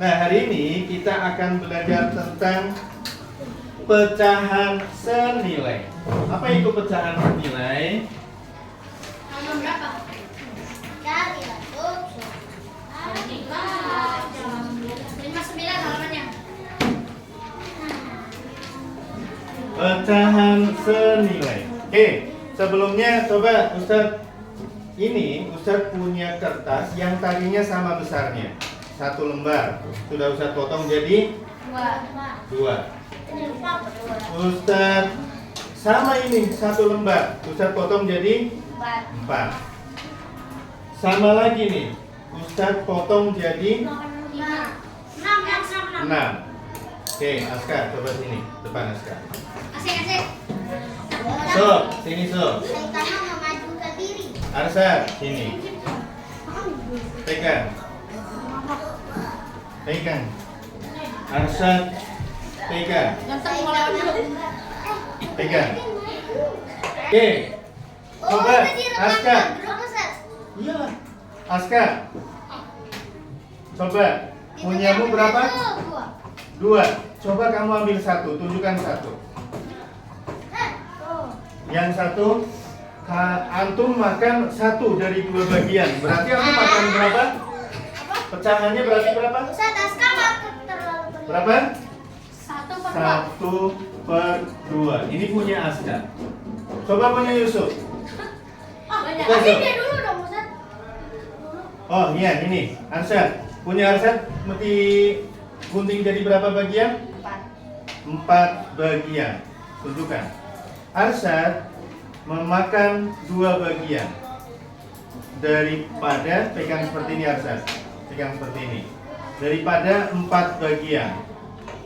Nah, hari ini kita akan belajar tentang pecahan senilai. Apa itu pecahan senilai? Nomor berapa? Cari tuh. 59 halamannya. Pecahan senilai. Oke, sebelumnya coba Ustadz punya kertas yang tadinya sama besarnya. 1 lembar. Sudah Ustadz potong jadi 2. Ustadz sama ini 1 lembar. Ustadz potong jadi 4. Sama lagi nih. Ustadz potong jadi 6. Oke, Aska coba sini, depan Aska. Asik. So, sini so. Saya mau maju ke diri. Arsa, sini. Pegang. Arsa, pegang. Pegang. Oke. Coba, Aska. Iya. Aska. Coba. Punyamu berapa? 2. Coba kamu ambil 1. Tunjukkan 1. Yang 1, antum makan 1 dari 2 bagian. Berarti antum makan berapa? Pecahannya berarti berapa? Berapa? 1/2. Ini punya Aska. Coba punya Yusuf. Oh iya, ini Arsyad. Punya Arsyad mesti gunting jadi berapa bagian? 4 bagian. Tunjukkan. Arsyad memakan 2 bagian. Daripada pegang seperti ini Arsyad. Pegang seperti ini. Daripada 4 bagian.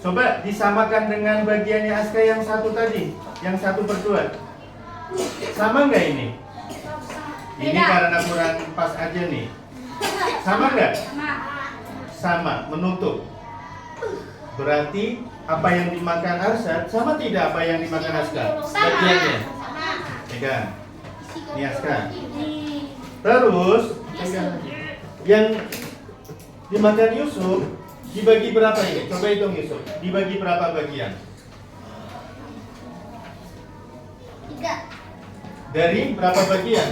Coba disamakan dengan bagiannya Aska yang 1 tadi, yang 1/2. Sama nggak ini? Ini karena kurang pas aja nih. Sama nggak? Sama, menutup. Berarti apa yang dimakan Arsyad sama tidak apa yang dimakan Aska? Bagiannya. Pegang. Ini Aska. Terus pegang. Yang dimakan Yusuf dibagi berapa ini? Coba hitung Yusuf. Dibagi berapa bagian? 3. Dari berapa bagian?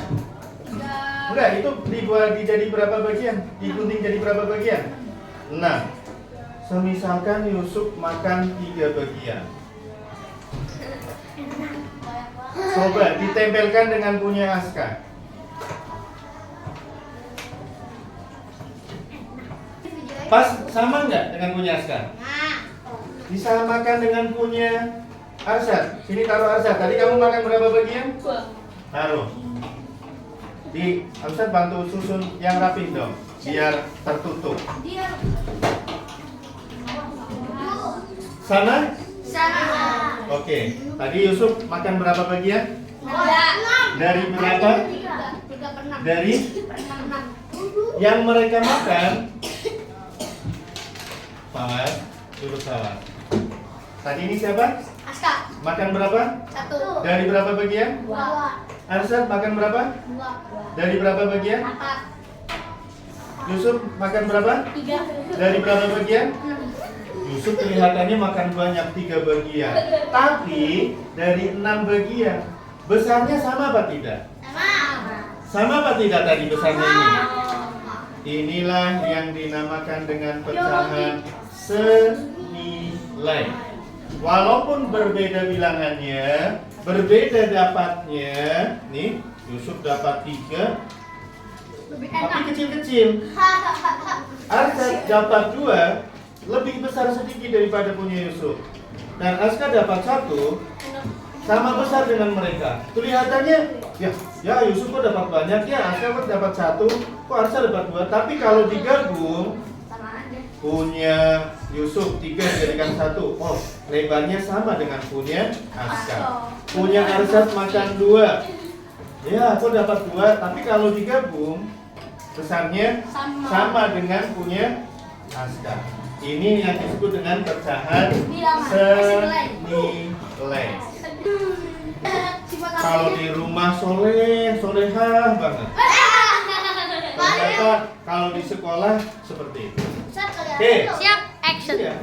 Enggak, itu dibuat jadi berapa bagian? Digunting jadi berapa bagian? 6. Semisalkan Yusuf makan 3 bagian. Coba ditempelkan dengan punya Aska. Pas sama nggak dengan punya Aska? Disamakan dengan punya Arsyad. Sini taruh Arsyad. Tadi kamu makan berapa bagian? 2. Taruh. Di Arsyad bantu susun yang rapi dong, biar tertutup. Sana? Oke. Tadi Yusuf makan berapa bagian? 6. Dari berapa? 3/6. Dari yang mereka makan. Fawad, duduk Fawad. Tadi ini siapa? Aska. Makan berapa? 1. Dari berapa bagian? 2. Arsyad makan berapa? 2. Dari berapa bagian? 4. Yusuf makan berapa? 3. Dari berapa bagian? 6. Yusuf kelihatannya makan banyak 3 bagian. Tapi dari 6 bagian, besarnya sama apa tidak? Sama apa tidak tadi besarnya ini? Inilah yang dinamakan dengan pecahan senilai. Walaupun berbeda bilangannya, berbeda dapatnya. Nih, Yusuf dapat 3, tapi kecil-kecil. Arsyad dapat 2, lebih besar sedikit daripada punya Yusuf. Dan Aska dapat 1, sama besar dengan mereka. Kelihatannya, ya Yusuf kok dapat banyak ya, Aska kok dapat 1, kok Arsyad dapat 2. Tapi kalau digabung, punya Yusuf 3 dijadikan 1. Oh, lebarnya sama dengan punya Aska. Punya Arsyad makan 2. Ya, kok dapat 2, tapi kalau digabung besarnya sama dengan punya Aska. Ini yang disebut dengan pecahan senilai. Kalau di rumah solehah banget. Ternyata kalau di sekolah seperti itu. Oke. Siap, action. Iya.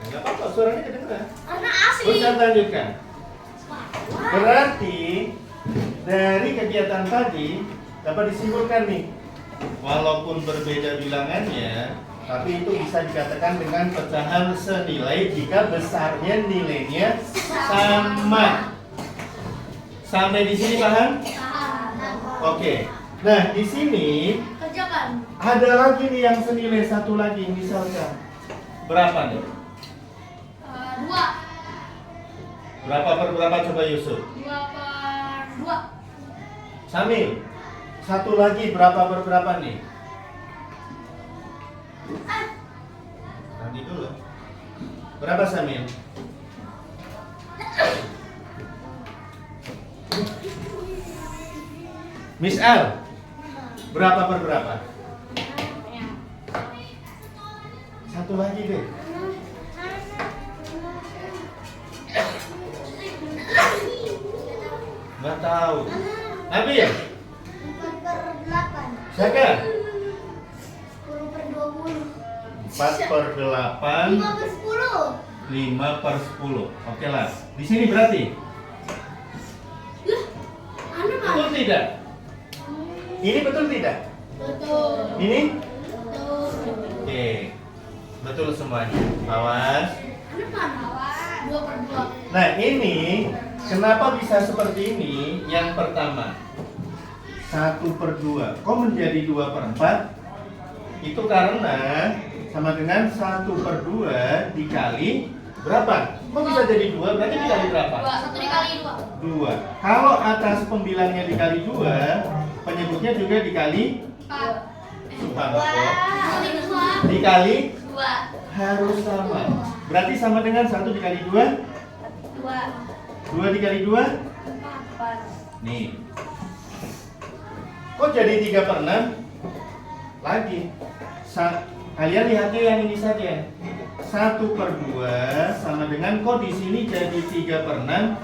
Nggak apa-apa, suaranya kedengeran. Karena asli. Terus saya lanjutkan. Berarti dari kegiatan tadi dapat disimpulkan nih, walaupun berbeda bilangannya, tapi itu bisa dikatakan dengan pecahan senilai jika besarnya nilainya sama. Sampai di sini paham? Oke. Nah, di sini Kerjakan. ada lagi nih yang senilai satu lagi, misalkan berapa nih? 2. Berapa per berapa coba Yusuf? 2/2. Samil, satu lagi berapa per berapa nih? Nanti dulu. Berapa Samil? Miss Al, berapa per berapa? Satu lagi deh. Nggak tahu. Nabil, 4/8. Saka? 10/20. 4 per 8, 5/10. 5 per 10. Oke lah. Di sini berarti? Betul tidak? Ini betul tidak? Betul. Ini? Betul. Oke. Betul semuanya. Awas. Anu mana? 2/2. Nah ini kenapa bisa seperti ini? Yang pertama 1/2. Kok menjadi 2/4? Itu karena sama dengan 1/2 dikali berapa? Kok bisa jadi 2? Berarti dikali berapa? 1 dikali 2. 2. Kalau atas pembilangnya dikali 2, penyebutnya juga dikali 4. subhanallah. Dikali Dikali 2. harus sama. Berarti sama dengan 1 dikali 2? 2. 2 dikali 2? 4. Nih. Kok jadi 3/6? Lagi. Kalian lihatnya yang ini saja. 1/2 sama dengan, kok di sini jadi 3/6?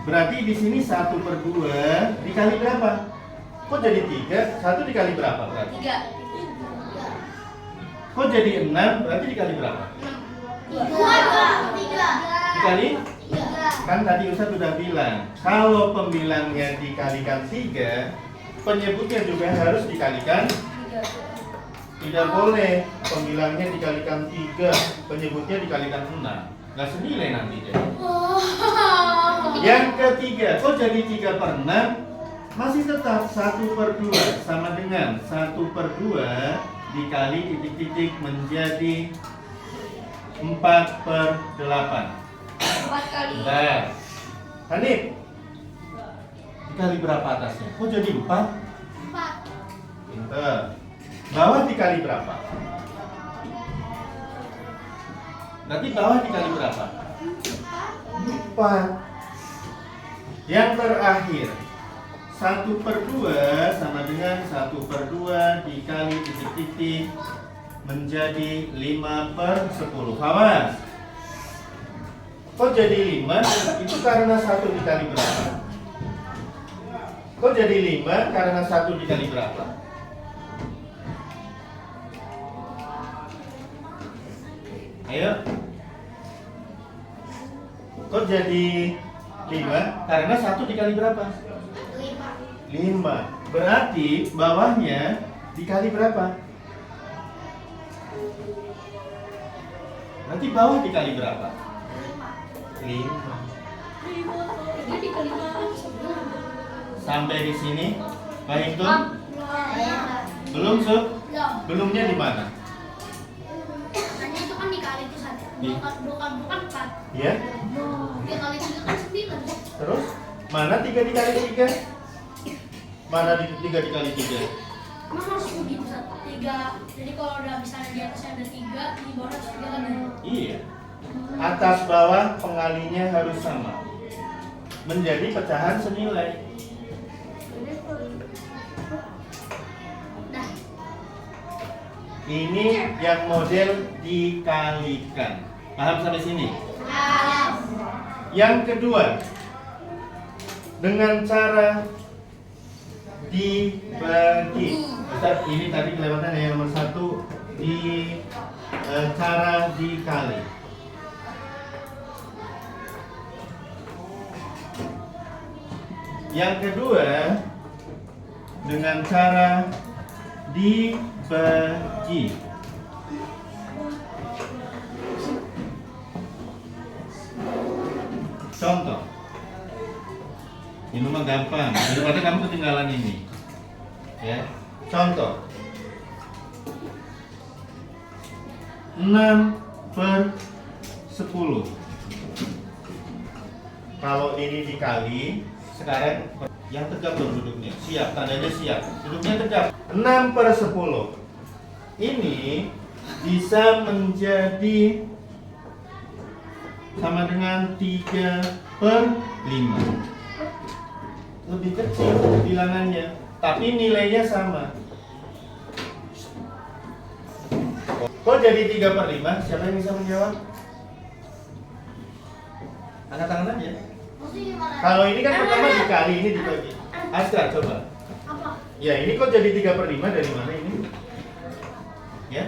Berarti di sini 1/2 dikali berapa? Kok jadi 3? 1 dikali berapa berarti? 3. Kok jadi 6? Berarti dikali berapa? 3. Dikali? Kan tadi Ustaz sudah bilang, kalau pembilangnya dikalikan 3, penyebutnya juga harus dikalikan. Tidak boleh pembilangnya dikalikan 3, penyebutnya dikalikan 6. Nggak senilai nanti jadi. Yang ketiga, kok jadi 3/6? Masih tetap 1/2 sama dengan 1/2 dikali titik-titik menjadi 4/8. 4 kali. Nah, Hanif, dikali berapa atasnya? Kok jadi 4? 4. Pinter. Bawah dikali berapa? Berarti bawah dikali berapa? 4. Yang terakhir, 1/2 sama dengan 1/2 dikali titik-titik menjadi 5/10. Awas. Kok jadi 5? Itu karena 1 dikali berapa? Kok jadi 5? Karena 1 dikali berapa? Ayo. Kok jadi 5? Karena 1 dikali berapa? 5. Berarti bawahnya dikali berapa? Berarti bawah dikali berapa? 5. Sampai di sini, baik tuh? Belum, Sub? Belumnya di mana? Tanya itu kan dikali itu saja. 2 kali 4. Ya. 3 kali 3 kan 9. Terus mana 3 dikali 3? Mana 3 dikali 3? Emang harus begitu 3. Jadi kalau udah misalnya di atasnya ada 3, di bawah harus 3 kan? Iya. Atas bawah pengalinya harus sama. Menjadi pecahan senilai. Nah, Ini yang model dikalikan. Paham sampai sini? Yang kedua, dengan cara dibagi. Ustaz, ini tadi kelewatan yang nomor 1 cara dikali. Yang kedua, dengan cara dibagi. Contoh. Ini mah gampang, daripada kamu ketinggalan ini. Ya. Contoh. 6/10. Kalau ini dikali, sekarang yang tegap dong duduknya. Siap, tandanya siap. Duduknya tegap. 6/10. Ini bisa menjadi sama dengan 3/5. Lebih kecil bilangannya, tapi nilainya sama. Kok jadi 3/5? Siapa yang bisa menjawab? Angkat tangan aja. Kalau ini kan pertama dikali, ini dibagi. Astra, coba. Apa? Ya, ini kok jadi 3/5 dari mana ini? Ya?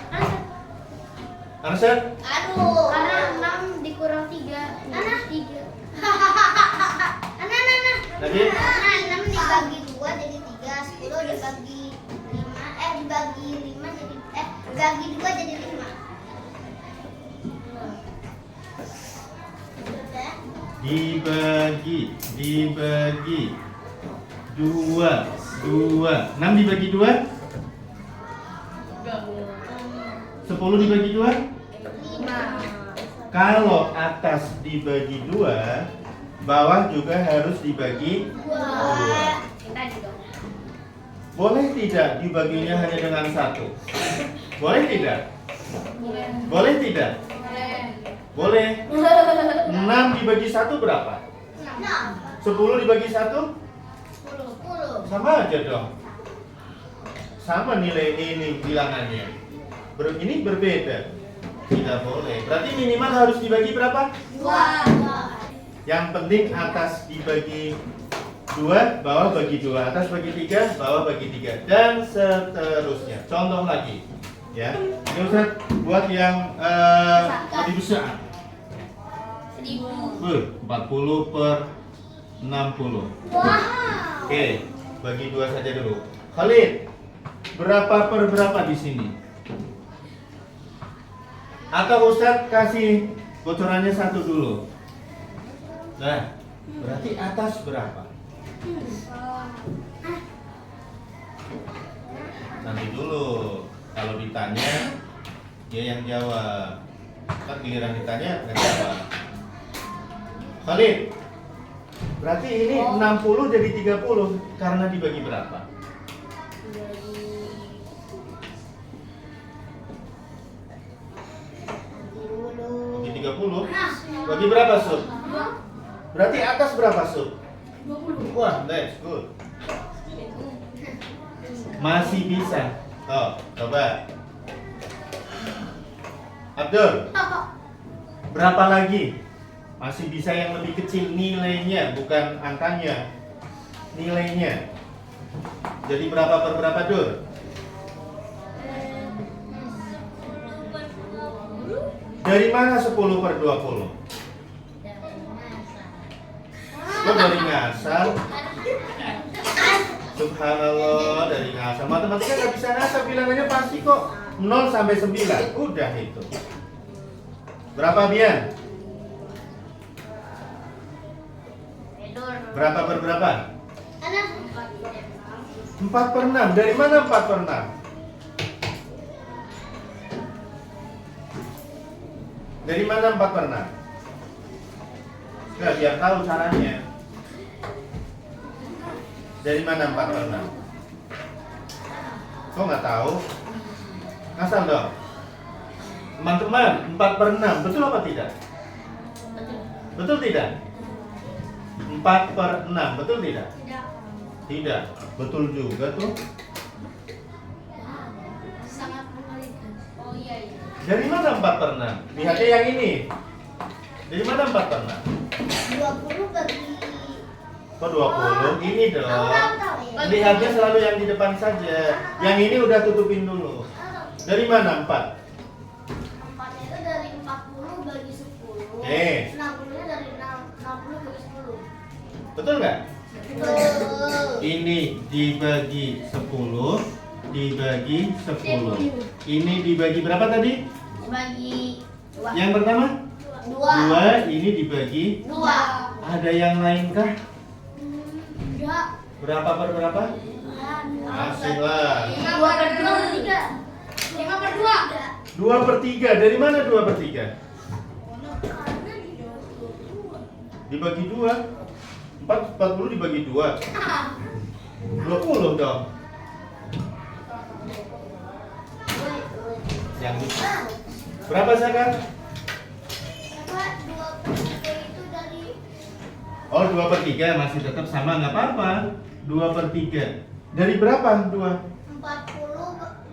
Nah. Arsyad? Aduh. Karena 6 dikurang 3. 3. Lagi? 6 dibagi 2 jadi 3, 10 dibagi 5, dibagi 5 jadi dibagi 2 jadi 5. Dibagi 2. 6 dibagi 2? 10 dibagi 2? 5. Kalau atas dibagi 2, bawah juga harus dibagi 2. Kita juga. Boleh tidak dibaginya hanya dengan 1? Boleh tidak? Boleh tidak? Boleh. 6 dibagi 1 berapa? 10 dibagi 1? 10. Sama aja dong. Sama nilai ini bilangannya. Ini berbeda. Tidak boleh. Berarti minimal harus dibagi berapa? 2. Yang penting atas dibagi 2, bawah bagi 2, atas bagi 3, bawah bagi 3, dan seterusnya. Contoh lagi, ya. Ini Ustaz buat yang lebih besar. 40/60. Wow. Oke, bagi 2 saja dulu. Khalid, berapa per berapa di sini? Atau Ustaz kasih bocorannya 1 dulu. Nah, berarti atas berapa? Nanti dulu, kalau ditanya dia yang jawab. Kan giliran ditanya nggak jawab. Khalid, berarti ini 60 jadi 30 karena dibagi berapa? Bagi 30? Bagi berapa, Sub? Berarti atas berapa, Sub? 20. Wah, that's good. Masih bisa. Oh, coba. Abdul, berapa lagi? Masih bisa yang lebih kecil nilainya, bukan angkanya. Nilainya. Jadi berapa per berapa, Dur? Dari mana 10 per 20? Lo dari ngasal. Subhanallah, dari ngasal. Matematika nggak bisa ngasal, bilangannya pasti kok. 0 sampai 9. Udah itu. Berapa, Bian? Berapa per berapa? 4 per 6. Dari mana 4 per 6? Dari mana 4 per 6? Nah, biar tahu caranya. Dari mana 4 per 6? Kok nggak tahu? Ngasal dong. Teman-teman, 4 per 6. Betul apa tidak? Betul tidak? 4 per 6. Betul tidak? Tidak. Betul juga tuh. Sangat mengalihkan. Oh iya. Dari mana 4 per 6? Lihatnya yang ini. Dari mana 4 per 6? 20 bagi Kok 20? Ini dong. Aku tahu ya. Lihatnya selalu yang di depan saja. Yang ini udah tutupin dulu. Dari mana 4? 4 itu dari 40 bagi 10. 60-nya dari 60 bagi 10. Betul nggak? Betul. Ini dibagi 10, dibagi 10. Ini dibagi berapa tadi? Dibagi 2. Yang pertama? 2, ini dibagi 2. Ada yang lain kah? Enggak. Berapa per berapa? Masih lah. 2 per 2. 5 per 2. 2 per 3. Dari mana 2 per 3? Dibagi 2. 40 dibagi 2. 20 dong. Yang bisa. Berapa sekarang? Apa 2 per 3 itu dari Oh, 2 per 3 masih tetap sama, nggak apa-apa. 2 per 3. Dari berapa 2? 40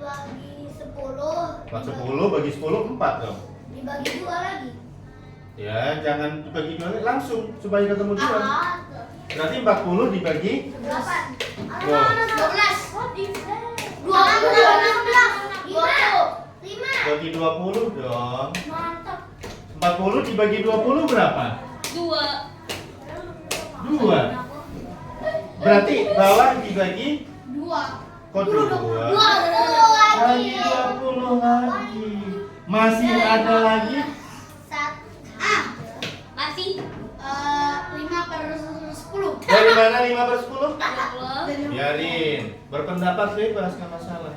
bagi 10. 10 bagi 10, 4 dong. Dibagi 2 lagi. Ya, jangan dibagi 2 langsung supaya ketemu 2. Berarti 40 dibagi 8. 12. 5. bagi 20 dong. Mantap. 40 dibagi 20 berapa? 2. 2. Berarti bawah dibagi 2. kok 2? 20 Lagi lagi. 20 lagi. Masih ada lagi? Masih 5 per 10. Dari mana 5 per 10? 20. Biarin. Berpendapat bebas, nggak masalah.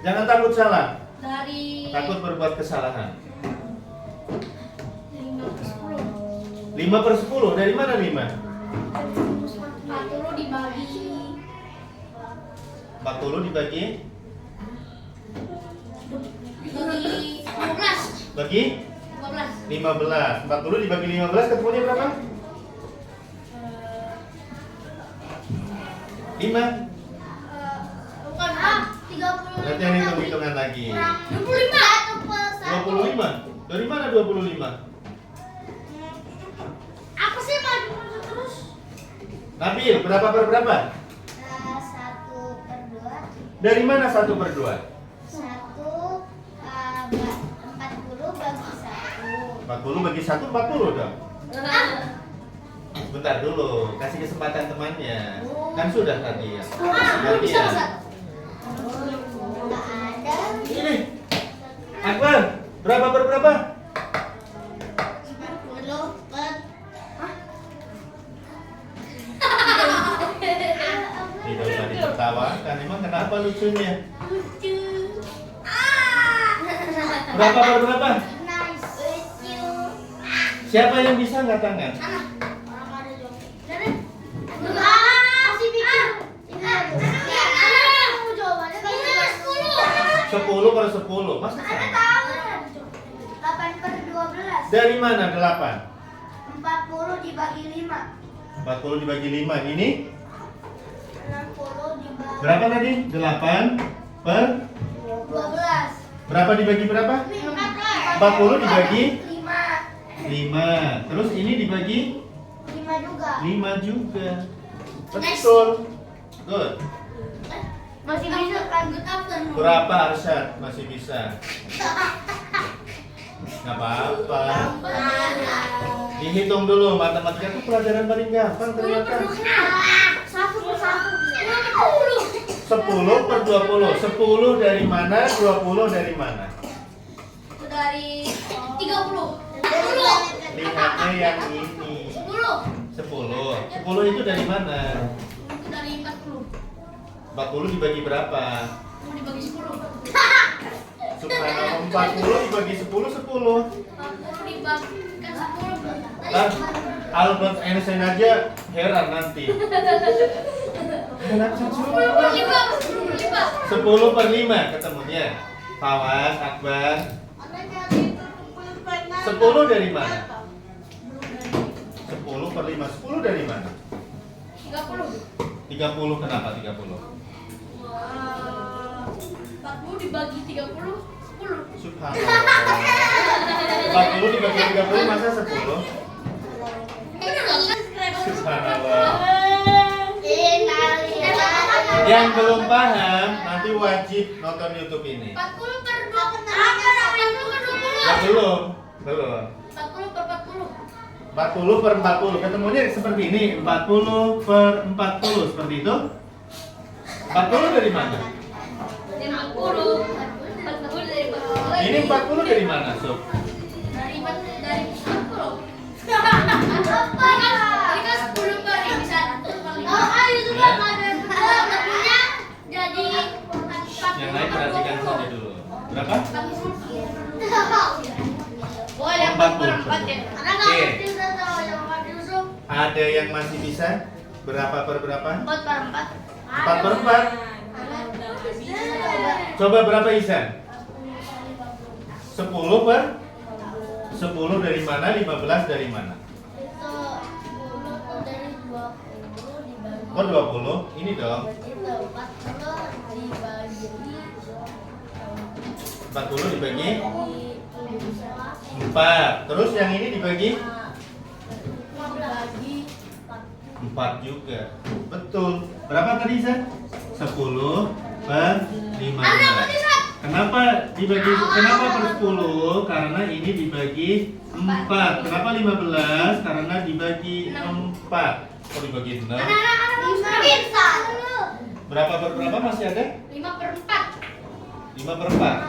Jangan takut salah. Dari Takut berbuat kesalahan. 5 per 10. 5 per 10. Dari mana 5? 40 dibagi 40 dibagi 15. bagi 15. 15. 40 dibagi 15 ketemunya berapa? 5. Bukan 30. Nanti yang hitung-hitungan lagi. 25. 25. Dari mana 25? Apa sih maju terus? Nabil, berapa per berapa? 1 per 2. Dari mana 1 per 2? 40 bagi 1. 40 bagi 1, 40 dong. Bentar dulu, kasih kesempatan temannya. Kan sudah tadi ya. Bisa Gantian. Ustaz. Enggak ada. Ini. Akbar, berapa per berapa? 10 per. Tidak usah ditertawakan, emang kenapa lucunya? Lucu. Berapa per berapa? Nice. Lucu. Siapa yang bisa nggak tangan? Orang ada jawab. Masih pikir. Jawabannya kan 10 per 10, masa Anda sama? tahu. 8 per 12. Dari mana 8? 40 dibagi 5. 40 dibagi 5, ini 60 dibagi berapa tadi? 8 per 12. berapa dibagi berapa? 40 dibagi 5. 5. Terus ini dibagi 5 juga. 5 juga. Betul. Good. Masih bisa lanjut afternoon. Berapa Arsyad? Masih bisa. Nggak apa-apa. Dihitung dulu, matematika itu pelajaran paling gampang ternyata. 1 per 1. 10 per 20. 10 dari mana? 20 dari mana? Itu dari 30. Lihatnya yang ini. 10. 10. 10 itu dari mana? Itu dari 40. 40 dibagi berapa? Mau dibagi 10. Subhanallah, 40 dibagi 10, 10. 40 dibagikan 10 berarti. Kan Albert Einstein aja heran nanti. Enak 10 per 5. 10 per 5 ketemunya. Fawas, Akbar. 10 dari mana? 10 per 5. 10 dari mana? 30. 30. Kenapa 30? 40 dibagi 30, 10. Subhanallah. 40 dibagi 30 masa 10? Bener nggak kan? Subhanallah. Innalillahi Yang belum paham, nanti wajib nonton YouTube ini. 40 per 20. 40 per 20. Ya, belum. 40 per 40. 40 per 40. Ketemunya seperti ini. 40 per 40. Seperti itu. 40 dari mana? 40. 40 dari 40. Ini 40 dari mana, Sob? Dari 40. Tadi kan 10 per ini bisa 1 per 5. Ayo coba ada tentunya jadi 40. Yang lain perhatikan saja dulu. Berapa? Oh, yang 40. 4 ya. Oke. Ada yang masih bisa? Berapa per berapa? 4 per 4. 4 per 4. Coba berapa Isan? 10 per 10 dari mana? 15 dari mana? Oh 20? Ini dong. 40 dibagi 4. Terus yang ini dibagi 4 juga. Betul. Berapa tadi Isan? 10 per 15. Kenapa dibagi? Kenapa per 10? Karena ini dibagi 4. Kenapa 15? Karena dibagi 4. Oh dibagi 6. Berapa per berapa masih ada? 5 per 4. 5 per 4.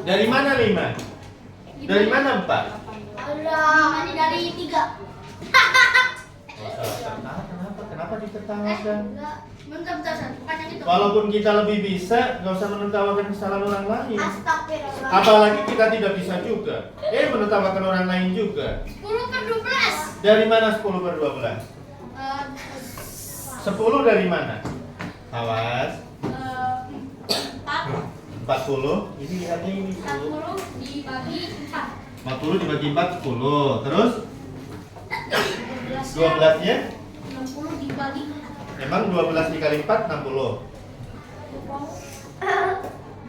Dari mana 5? Dari mana 4? Ini dari 3. Kenapa ditertawakan? Bentar, bukan yang itu. Walaupun kita lebih bisa, nggak usah menertawakan kesalahan orang lain. Astagfirullah. Apalagi kita tidak bisa juga. Menertawakan orang lain juga. 10 per 12. Dari mana 10 per 12? 10 dari mana? Awas. 40. Ini lihatnya ini 10. 40 dibagi 4. 40 dibagi 4 10. Terus 12 12-nya? 60 dibagi Emang 12 dikali 4 60.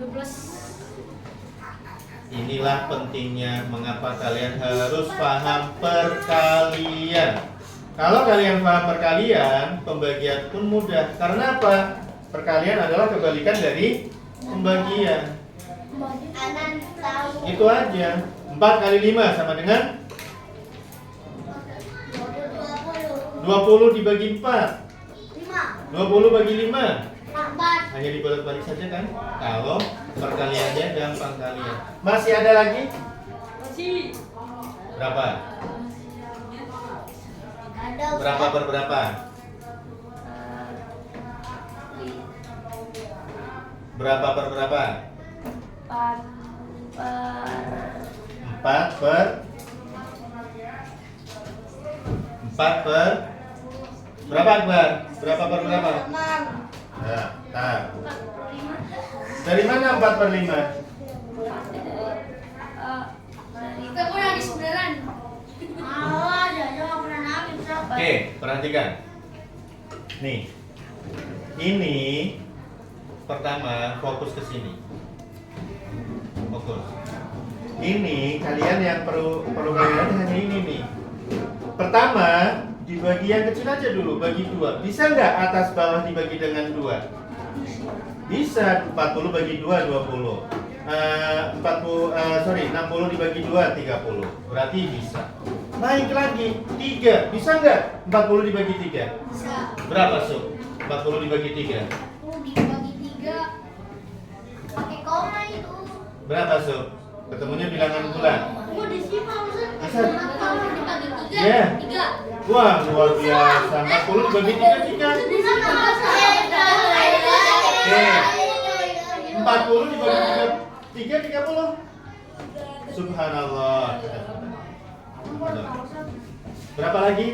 12. Inilah pentingnya mengapa kalian harus paham perkalian. Kalau kalian paham perkalian, pembagian pun mudah. Karena apa? Perkalian adalah kebalikan dari pembagian. Anan tahu. Itu aja. 4 kali 5 sama dengan 20 dibagi 4. 20 bagi 5. Hanya dibolak-balik saja kan? Kalau perkaliannya gampang kalian. Masih ada lagi? Masih. Berapa? Ada Berapa per berapa? Berapa per berapa? 4 per 4 per berapa Akbar? Berapa per berapa? Nah, tar. Dari mana 4 per 5? Kita pun ada sebenaran. Oke, perhatikan. Nih. Ini pertama fokus ke sini. Fokus. Ini kalian yang perlu belajar hanya ini nih. Pertama, dibagi yang kecil aja dulu, bagi 2. Bisa nggak atas bawah dibagi dengan 2? Bisa. 40 bagi 2 20. 60 dibagi 2 30. Berarti bisa. Naik lagi 3. Bisa nggak 40 dibagi 3? Bisa. Berapa Sob? 40 dibagi 3. 40 dibagi 3. pakai koma itu. Berapa Sob? Ketemunya bilangan bulan. Mau disimpang Ustaz. Bisa. 40 dibagi 3. Iya. 3. Wah, luar biasa. 40 dibagi 3 40 dibagi 3 30. Subhanallah. Berapa lagi?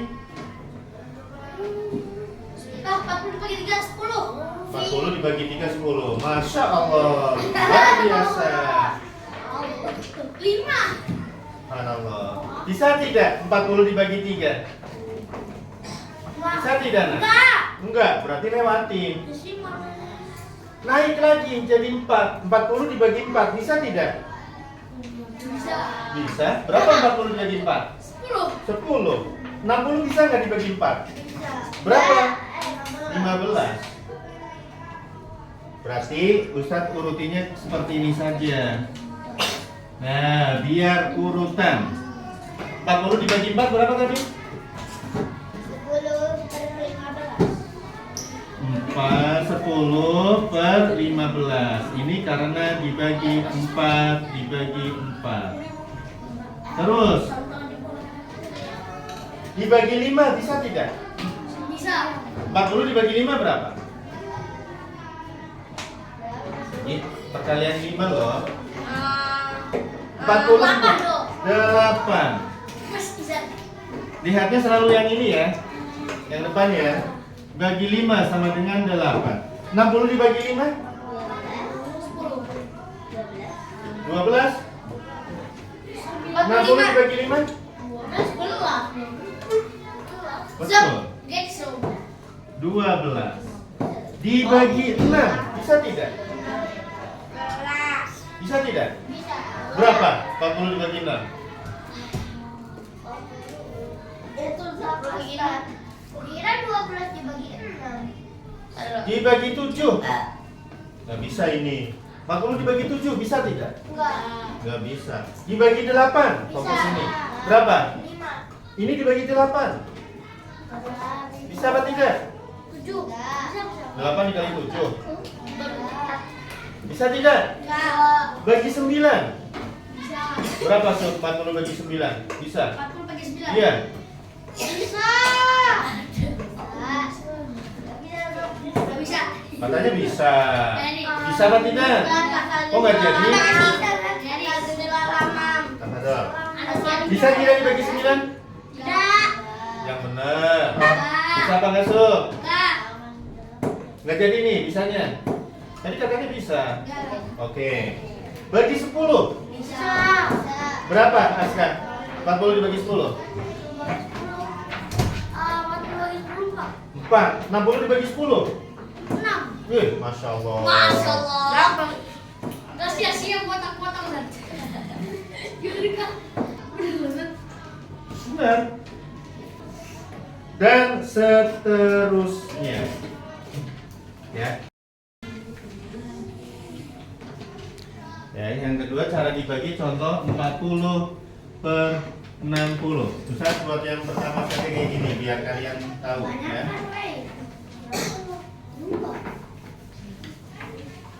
40 dibagi 3 10. 40 dibagi 3 10. Masya Allah. Luar biasa. 5. Subhanallah. Bisa tidak 40 dibagi 3? Bisa tidak? Nah? Enggak, berarti lewatin. Disimpang. Naik lagi jadi 4. 40 dibagi 4. Bisa tidak? Bisa. Bisa. Berapa 40 dibagi 4? 10. 10. 60 bisa nggak dibagi 4? Bisa. Berapa? Ya, 15. Berarti Ustadz urutinya seperti ini saja. Nah, biar urutan 40 dibagi 4 berapa tadi? 10 per 15. Ini karena dibagi 4 dibagi 4. Terus dibagi 5 bisa tidak? Bisa. 40 dibagi 5 berapa? Ini perkalian 5 loh. 40 8. Mas bisa. Lihatnya selalu yang ini ya. Yang depan ya. Bagi 5 sama dengan 8. 60 dibagi 5? 12. 60 dibagi 5? 10. Betul. 12. Dibagi 6 bisa tidak? Bisa tidak? Bisa. Berapa? 40 dibagi 6. Itu kira 12 dibagi 6. Dibagi 7. Nggak bisa ini. 40 dibagi 7 bisa tidak? Enggak. Nggak bisa. Dibagi 8. Fokus ini. Berapa? 5. Ini dibagi 8. Bisa apa tidak? 7. 8 dikali 7. Bisa tidak? Enggak. Bagi 9. Bisa. Berapa Sob? 40 bagi 9? Bisa? 40 bagi 9. Iya. Bisa. Nggak bisa. Katanya bisa. Jadi. Bisa apa tidak? Oh nggak jadi? Jadi. Tamadol. Anak Bisa tidak dibagi 9? Tidak. Yang benar. Bisa apa nggak Sob? Enggak. Nggak jadi nih bisanya. Tadi katanya bisa. Enggak. Oke. Bagi 10. Bisa. Berapa Aska? 40 dibagi 10? 4. 60 dibagi 10? 6. Masya Allah. Masya Allah. Berapa? Gak sia-sia buat aku kan. Gimana kak? Bener. Benar. Dan seterusnya. Ya. Ya, yang kedua cara dibagi contoh 40 per 60. Ustaz buat yang pertama kali kayak gini biar kalian tahu ya.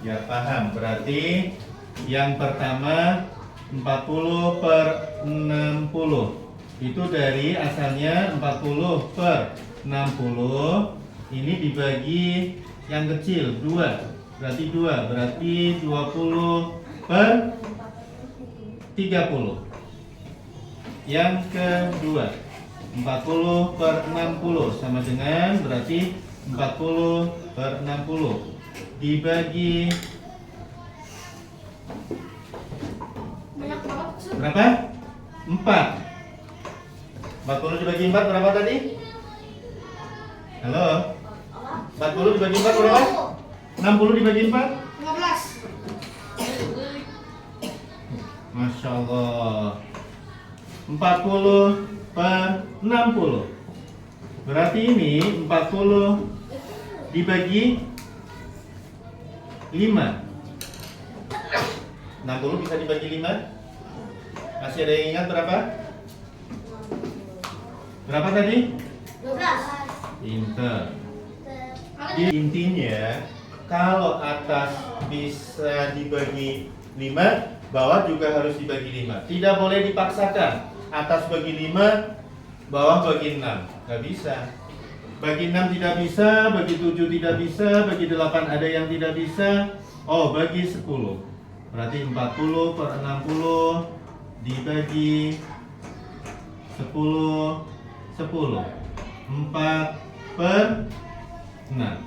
Ya paham. Berarti yang pertama 40 per 60. Itu dari asalnya 40 per 60. Ini dibagi yang kecil 2. Berarti 2. Berarti 20 per 30. Yang kedua 40 per 60 sama dengan berarti 40 per 60 dibagi Banyak banget. berapa? 4. 40 dibagi 4 berapa tadi? Halo? 40 dibagi 4 berapa? 60 dibagi 4? 15. Masya Allah. 40 per 60. Berarti ini 40 dibagi 5. 60 bisa dibagi 5? Masih ada yang ingat berapa? Berapa tadi? 12. Pinter. Intinya kalau atas bisa dibagi 5, bawah juga harus dibagi 5. Tidak boleh dipaksakan. Atas bagi 5, bawah bagi 6. Gak bisa. Bagi 6 tidak bisa, bagi 7 tidak bisa, bagi 8 ada yang tidak bisa. Oh, bagi 10. Berarti 40 per 60 dibagi 10. 10. 4 per 6.